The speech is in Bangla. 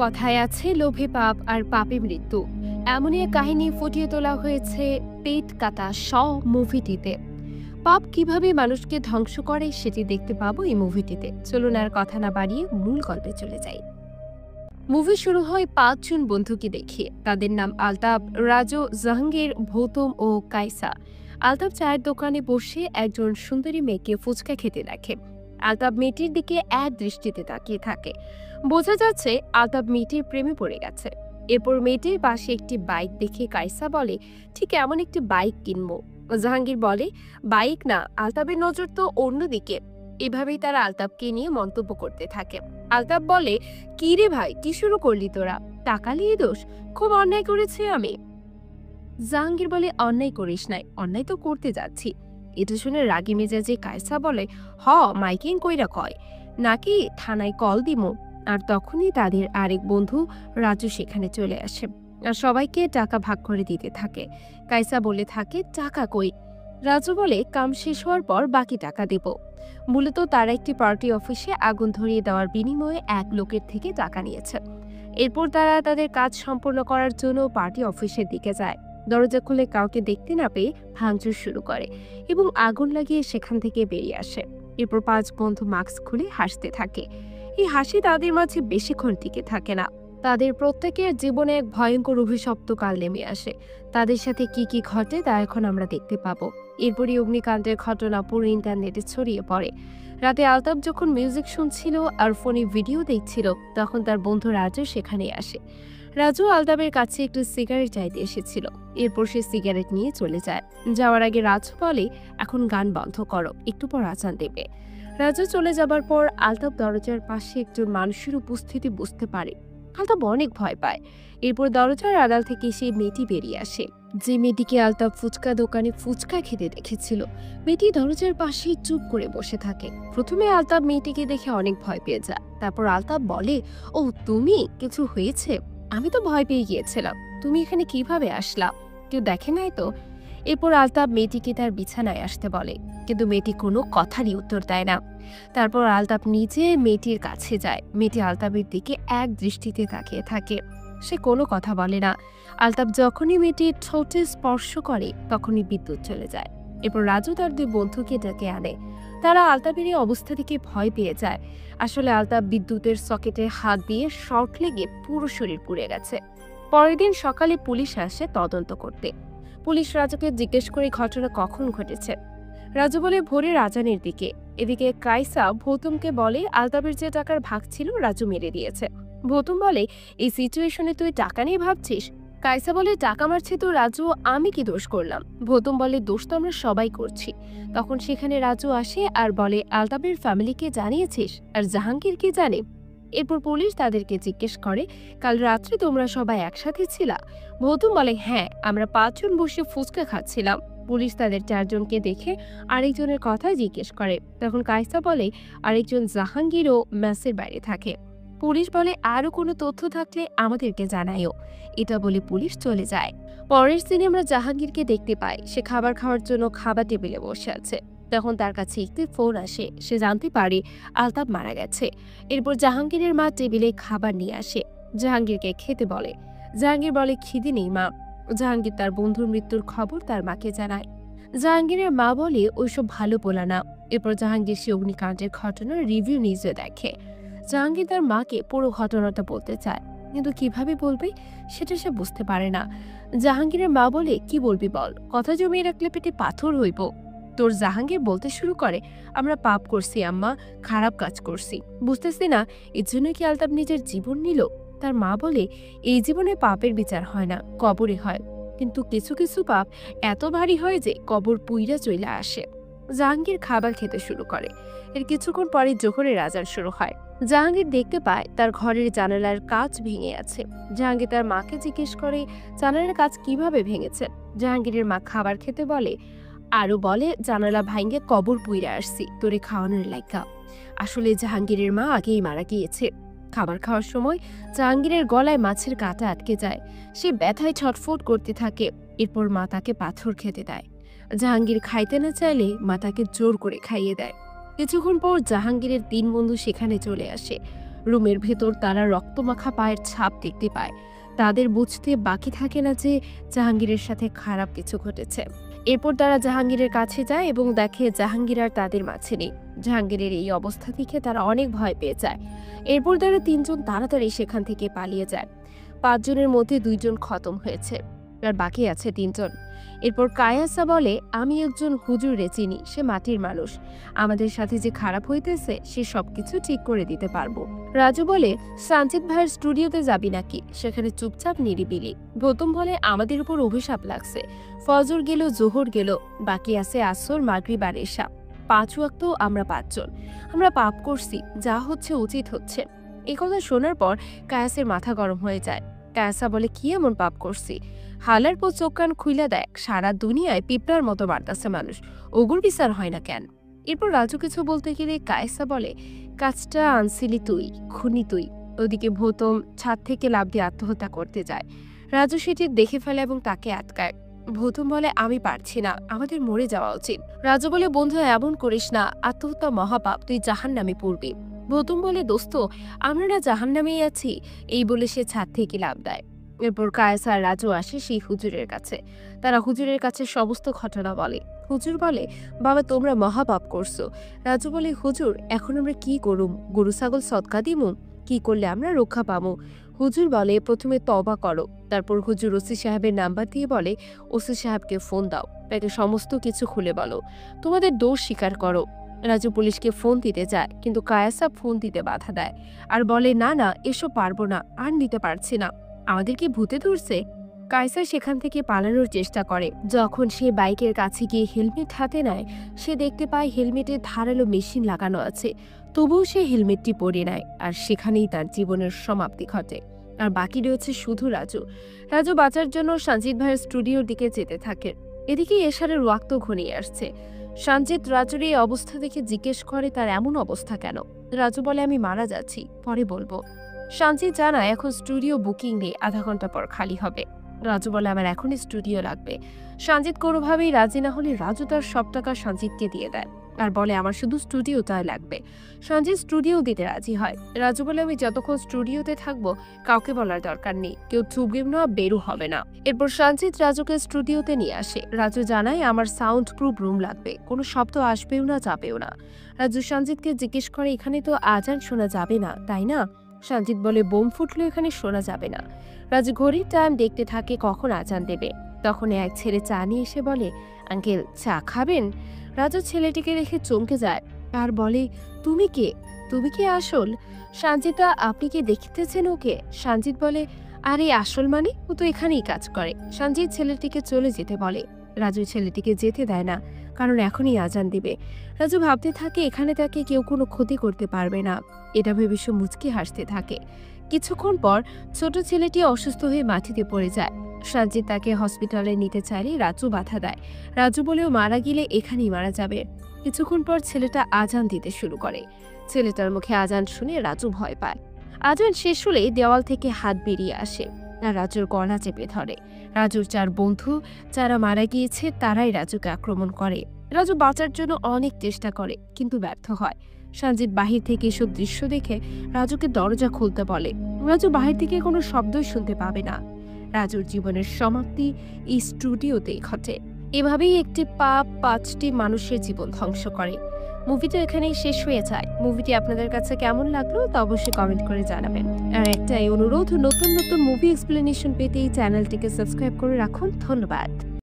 কথায় আছে লোভে পাপ আর পাপে মৃত্যু। এমনই এক কাহিনী ফুটিয়ে তোলা হয়েছে পেট কাটা শ মুভিটিতে। পাপ কিভাবে মানুষকে ধ্বংস করে সেটি দেখতে পাবো এই মুভিটিতে। চলুন আর কথা না বাড়িয়ে মূল গল্পে চলে যাই। মুভি শুরু হয় 5 জন বন্ধুকে দেখিয়ে। তাদের নাম আলতাব, রাজু, জাহাঙ্গীর, ভৌতম ও কাইসা। আলতাব চায়ের দোকানে বসে একজন সুন্দরী মেয়েকে ফুচকা খেতে দেখে। আলতাব মেয়েটির দিকে এক দৃষ্টিতে তাকিয়ে থাকে। বোঝা যাচ্ছে আলতাব মেয়েটির প্রেমে পড়ে গেছে। এরপর মেয়েটির পাশে একটি বাইক দেখে কাইসা বলে, ঠিক এমন একটি বাইক কিনবো। জাহাঙ্গীর বলে, বাইক না, আলতাবের নজর তো অন্যদিকে। এভাবেই তারা আলতাবকে নিয়ে মন্তব্য করতে থাকে। আলতাব বলে, কি রে ভাই, কি শুরু করলি তোরা? টাকা নিয়ে দোষ? খুব অন্যায় করেছি আমি। জাহাঙ্গীর বলে, অন্যায় করিস নাই, অন্যায় তো করতে যাচ্ছি। এটা শুনে রাগী মেজাজে কায়সা বলে, মাইকিং কইরা কয় নাকি থানায় কল দিমো। আর তখনই তাদের আরেক বন্ধু রাজু সেখানে চলে আসে আর সবাইকে টাকা ভাগ করে দিতে থাকে। কায়সা বলে থাকে, টাকা কই? রাজু বলে, কাম শেষ হওয়ার পর বাকি টাকা দেব। মূলত তারা একটি পার্টি অফিসে আগুন ধরিয়ে দেওয়ার বিনিময়ে এক লোকের থেকে টাকা নিয়েছে। এরপর তারা তাদের কাজ সম্পূর্ণ করার জন্য পার্টি অফিসের দিকে যায়। দরজা খুলে কাউকে দেখতে না পেয়ে ভাঙচুর শুরু করে এবং আগুন লাগিয়ে সেখান থেকে বেরিয়ে আসে। এরপর 5 বন্ধু মাস্ক খুলে হাসতে থাকে। এই হাসি তাদের মাঝে বেশিক্ষণ টিকে থাকে না। তাদের প্রত্যেকের জীবনে এক ভয়ঙ্কর অভিশপ্ত কাল নেমে আসে। তাদের সাথে কি কি ঘটে তা এখন আমরা দেখতে পাবো। এরপরই অগ্নিকাণ্ডের ঘটনা পুরো ইন্টারনেটে ছড়িয়ে পড়ে। রাতে আলতাব যখন মিউজিক শুনছিল আর ফোনে ভিডিও দেখছিল, তখন তার বন্ধু রাজু সেখানে আসে। রাজু আলতাবের কাছে একটু সিগারেট চাইতে এসেছিল। এরপর সে সিগারেট নিয়ে চলে যায়। যাওয়ার আগে রাজু বলে, এখন গান বন্ধ করো, একটু পর আজান দেবে। রাজু চলে যাবার পর আলতাব দরজার পাশে একজন মানুষের উপস্থিতি বুঝতে পারে। আলতাব অনেক ভয় পায়। এরপর দরজার আড়াল থেকে সেই মেয়েটি বেরিয়ে আসে, যে মেয়েটিকে আলতাব ফুচকা দোকানে ফুচকা খেতে দেখেছিল। মেয়েটি দরজার পাশে চুপ করে বসে থাকে। প্রথমে আলতাব মেয়েটিকে দেখে অনেক ভয় পেয়ে যায়। তারপর আলতাব বলে, ও তুমি, কিছু হয়েছে? আমি তো ভয় পেয়ে গিয়েছিলাম, তুমি এখানে কিভাবে আসলা? কেউ দেখে নাই তো? এরপর আলতাব মেয়েটিকে তার বিছানায় আসতে বলে, কিন্তু মেয়েটি কোনো কথারই উত্তর দেয় না। তারপর আলতাব নিজে মেয়েটির কাছে যায়। মেয়েটি আলতাবের দিকে এক দৃষ্টিতে তাকিয়ে থাকে। সে কোনো কথা বলে না। আলতাব যখনই মেয়েটির ঠোঁটে স্পর্শ করে তখনই বিদ্যুৎ চলে যায়। এরপর রাজু তার 2 বন্ধুকে ডেকে আনে। তারা আলতাবের এই অবস্থা থেকে ভয় পেয়ে যায়। আসলে আলতাব বিদ্যুতের সকেটে হাত দিয়ে শর্ট লেগে পুরো শরীর পুড়ে গেছে। পরের দিন সকালে পুলিশ আসে তদন্ত করতে। পুলিশ রাজুকে জিজ্ঞেস করে ঘটনা কখন ঘটেছে। রাজু বলে, ভোরের আজানের দিকে। এদিকে কাইসা ভৌতমকে বলে, আলতাবের যে টাকার ভাগ ছিল রাজু মেরে দিয়েছে। ভৌতম বলে, এই সিচুয়েশনে তুই টাকা নিয়ে ভাবছিস? কাইসা বলে, টাকা মারছে তো রাজু, আমি কি দোষ করলাম? ভৌতম বলে, দোষ তো আমরা সবাই করছি। তখন সেখানে রাজু আসে আর বলে, আলতাবের ফ্যামিলিকে জানিয়েছিস? আর জাহাঙ্গীর কি জানে? এরপর পুলিশ তাদেরকে জিজ্ঞেস করে, কাল রাত্রে তোমরা সবাই একসাথে ছিলা? ভৌতম বলে, হ্যাঁ, আমরা 5 জন বসে ফুচকা খাচ্ছিলাম। পুলিশ তাদের 4 জনকে দেখে আরেকজনের কথা জিজ্ঞেস করে। তখন কাইসা বলে, আরেকজন জাহাঙ্গীরও মেসের বাইরে থাকে। পুলিশ বলে, আরো কোনো তথ্য থাকলে আমাদেরকে জানাইও। এটা বলে পুলিশ চলে যায়। পরের দিনে আমরা জাহাঙ্গীরকে দেখতে পাই। সে খাবার খাওয়ার জন্য খাবার টেবিলে বসে আছে। তখন তার কাছে একটি ফোন আসে। সে জানতে পারে আলতাব মারা গেছে। এরপর জাহাঙ্গীরের মা টেবিলে খাবার নিয়ে আসে। জাহাঙ্গীরকে খেতে বলে। জাহাঙ্গীর বলে, খিদে নেই মা। জাহাঙ্গীর তার বন্ধুর মৃত্যুর খবর তার মাকে জানায়। জাহাঙ্গীরের মা বলে, ওইসব ভালো বলা না। এরপর জাহাঙ্গীর সে অগ্নিকাণ্ডের ঘটনার রিভিউ নিজে দেখে। জাহাঙ্গীর তার মাকে পুরো ঘটনাটা বলতে চায়, কিন্তু কিভাবে বলবে সেটা সে বুঝতে পারে না। জাহাঙ্গীরের মা বলে, কি বলবি বল, কথা জমিয়ে রাখলে পেটে পাথর হইব তোর। জাহাঙ্গীর বলতে শুরু করে, আমরা পাপ করছি আম্মা, খারাপ কাজ করছি, বুঝতেছি না এর জন্য কি আলতাব নিজের জীবন নিল? তার মা বলে, এই জীবনে পাপের বিচার হয় না, কবরে হয়। কিন্তু কিছু কিছু পাপ এত ভারী হয় যে কবর পুইরা চইলা আসে। জাহাঙ্গীর খাবার খেতে শুরু করে। এর কিছুক্ষণ পরে জোহরের আজান শুরু হয়। জাহাঙ্গীর দেখতে পায় তার ঘরের জানালার কাঁচ ভেঙে আছে। জাহাঙ্গীর তার মাকে জিজ্ঞেস করে, জানালার কাঁচ কিভাবে ভেঙেছে? জাহাঙ্গীরের মা খাবার খেতে বলে, আরো বলে, জানালা ভাঙ্গে কবর পুইরা আসছি তোরে খাওয়ানোর লাইগা। আসলে জাহাঙ্গীরের মা আগেই মারা গিয়েছে। খাবার খাওয়ার সময় জাহাঙ্গীরের গলায় মাছের কাঁটা আটকে যায়। সে ব্যথায় ছটফট করতে থাকে। এরপর মা তাকে পাথর খেতে দেয়। জাহাঙ্গীর খাইতে না চাইলে মা তাকে জোর করে খাইয়ে দেয়। কিছুক্ষণ পর জাহাঙ্গীরের 3 বন্ধু সেখানে চলে আসে। রুমের ভেতর তারা রক্তমাখা পায়ের ছাপ দেখতে পায়। তাদের বুঝতে বাকি থাকে না যে জাহাঙ্গীরের সাথে খারাপ কিছু ঘটেছে। এরপর তারা জাহাঙ্গীরের কাছে যায় এবং দেখে জাহাঙ্গীর আর তাদের মাঝে নেই। জাহাঙ্গীরের এই অবস্থা দেখে তারা অনেক ভয় পেয়ে যায়। এরপর তারা ৩ জন তাড়াতাড়ি সেখান থেকে পালিয়ে যায়। ৫ জনের মধ্যে ২ জন খতম হয়েছে, আর বাকি আছে ৩ জন। এরপর কায়াসা বলে, আমি একজন হুজুরে চিনি, সে মাটির মানুষ। আমাদের সাথে যে খারাপ হইতেছে সে সবকিছু ঠিক করে দিতে পারবো। রাজু বলে, সঞ্জিত ভাইয়ের স্টুডিওতে যাবি নাকি? সেখানে চুপচাপ নিরিবিলি। গৌতম বলে, আমাদের উপর অভিশাপ লাগছে। ফজর গেল, জোহর গেল, বাকি আছে আসর, মাগরিব আর এশা। ৫ ওয়াক্ত আমরা ৫ জন। আমরা পাপ করছি, যা হচ্ছে উচিত হচ্ছে। এই কথা শোনার পর কায়াসের মাথা গরম হয়ে যায়। কায়াসা বলে, কি এমন পাপ করছি? হালার পর চোখ কান খুইলা দেখ, সারা দুনিয়ায় পিঁপড়ার মতো বাড়তাছে মানুষ, ওগুর বিচার হয় না কেন? এরপর রাজু কিছু বলতে গেলে কায়েসা বলে, কাজটা আনছিলি তুই, খুনি তুই। ওদিকে ভৌতম ছাদ থেকে লাফ দিয়ে আত্মহত্যা করতে যায়। রাজু সেটি দেখে ফেলে এবং তাকে আটকায়। ভৌতম বলে, আমি পারছি না, আমাদের মরে যাওয়া উচিত। রাজু বলে, বন্ধু এমন করিস না, আত্মহত্যা মহাপাপ, তুই জাহান্নামে পড়বি। ভৌতম বলে, দোস্ত আমরা না জাহান্নামেই আছি। এই বলে সে ছাদ থেকে লাফ দেয়। এরপর কায়েসা আর রাজু আসে সেই হুজুরের কাছে। তারা হুজুরের কাছে সমস্ত ঘটনা বলে। হুজুর বলে, বাবা তোমরা মহাপাপ করছো। রাজু বলে, হুজুর এখন আমরা কি করুম? গরু ছাগল সদকা দিমু? কি করলে আমরা রক্ষা পাবো? হুজুর বলে, প্রথমে তওবা করো। তারপর হুজুর ওসি সাহেবের নাম্বার দিয়ে বলে, ওসি সাহেবকে ফোন দাও, তাকে সমস্ত কিছু খুলে বলো, তোমাদের দোষ স্বীকার করো। রাজু পুলিশকে ফোন দিতে যায়, কিন্তু কায়েসা ফোন দিতে বাধা দেয় আর বলে, না না, এসব পারবো না, আর নিতে পারছি না, আমাদের কি ভূতে ধরছে? কায়সা সেখান থেকে পালানোর চেষ্টা করে। যখন সে বাইকের কাছে গিয়ে হেলমেট হাতে নেয়, সে দেখতে পায় হেলমেটে ধারালো মেশিন লাগানো আছে। তবুও সে হেলমেটটি পরে নেয়, আর সেখানেই তার জীবনের সমাপ্তি ঘটে। আর বাকি রয়েছে শুধু রাজু। রাজু বাঁচার জন্য সঞ্জিত ভাইয়ের স্টুডিওর দিকে যেতে থাকে। এদিকে এশারের ওয়াক্ত ঘনিয়ে আসছে। সঞ্জিত রাজুর এই অবস্থা দেখে জিজ্ঞেস করে, তার এমন অবস্থা কেন? রাজু বলে, আমি মারা যাচ্ছি, পরে বলবো। সঞ্জিত জানায়, এখন স্টুডিও বুকিং নেই, আধা ঘন্টা পর খালি হবে। রাজু বলে, আমার এখনই স্টুডিও লাগবে। সঞ্জিত কোনোভাবেই রাজি না হলে রাজু তার সব টাকা সঞ্জিতকে দিয়ে দেয় আর বলে, আমার শুধু স্টুডিওটাই লাগবে। সঞ্জিত স্টুডিও দিতে রাজি হয়। রাজু বলে, আমি যতক্ষণ স্টুডিওতে থাকবো কাউকে বলার দরকার নেই, কেউ চুপগেম না বেরু হবে না। এরপর সঞ্জিত রাজুকে স্টুডিওতে নিয়ে আসে। রাজু জানায়, আমার সাউন্ড প্রুফ রুম লাগবে, কোনো শব্দ আসবেও না, যাবেও না। রাজু সঞ্জিতকে জিজ্ঞেস করে, এখানে তো আজান শোনা যাবে না, তাই না? সঞ্জিত বলে, বোম ফুটলো এখানে শোনা যাবে না। রাজু ঘড়ির টাইম দেখতে থাকে কখন আজান দেবে। তখন এক ছেলে চা নিয়ে এসে বলে, আঙ্কেল চা খাবেন? রাজু ছেলেটিকে রেখে চমকে যায় আর বলে, তুমি কে? তুমি কি আসল? সঞ্জিতা, আপনি কি দেখতেছেন ওকে? সঞ্জিত বলে, আরে আসল মানে? ও তো এখানেই কাজ করে। সঞ্জিত ছেলেটিকে চলে যেতে বলে। রাজু ছেলেটিকে যেতে দেয় না, কারণ এখনই আজান দিবে। রাজু ভাবতে থাকে এখানে তাকে কেউ কোনো ক্ষতি করতে পারবে না। এটা ভেবে সে মুচকি হাসতে থাকে। কিছুক্ষণ পর ছোট ছেলেটি অসুস্থ হয়ে মাটিতে পড়ে যায়। সঞ্জিত তাকে হসপিটালে নিতে চাইলে রাজু বাধা দেয়। রাজু বলেও, মারা গেলে এখানেই মারা যাবে। কিছুক্ষণ পর ছেলেটা আজান দিতে শুরু করে। ছেলেটার মুখে আজান শুনে রাজু ভয় পায়। আজান শেষ হলে দেওয়াল থেকে হাত বেরিয়ে আসে আর রাজুর গলা চেপে ধরে। রাজুর 4 বন্ধু যারা মারা গিয়েছে তারাই রাজুকে আক্রমণ করে। রাজু বাঁচার জন্য অনেক চেষ্টা করে, কিন্তু ব্যর্থ হয়। সঞ্জিত বাহির থেকে এসব দৃশ্য দেখে রাজুকে দরজা খুলতে বলে। রাজু বাহির থেকে কোনো শব্দই শুনতে পাবে না। রাজুর জীবনের সমাপ্তি এই স্টুডিওতেই ঘটে। এভাবেই একটি পাপ 5টি মানুষের জীবন ধ্বংস করে। মুভিটা এখানেই শেষ হয়ে যায়। মুভিটি আপনাদের কাছে কেমন লাগলো তা অবশ্যই কমেন্ট করে জানাবেন। আর একটাই অনুরোধ, নতুন নতুন মুভি এক্সপ্লেনেশন পেতে এই চ্যানেলটিকে সাবস্ক্রাইব করে রাখুন। ধন্যবাদ।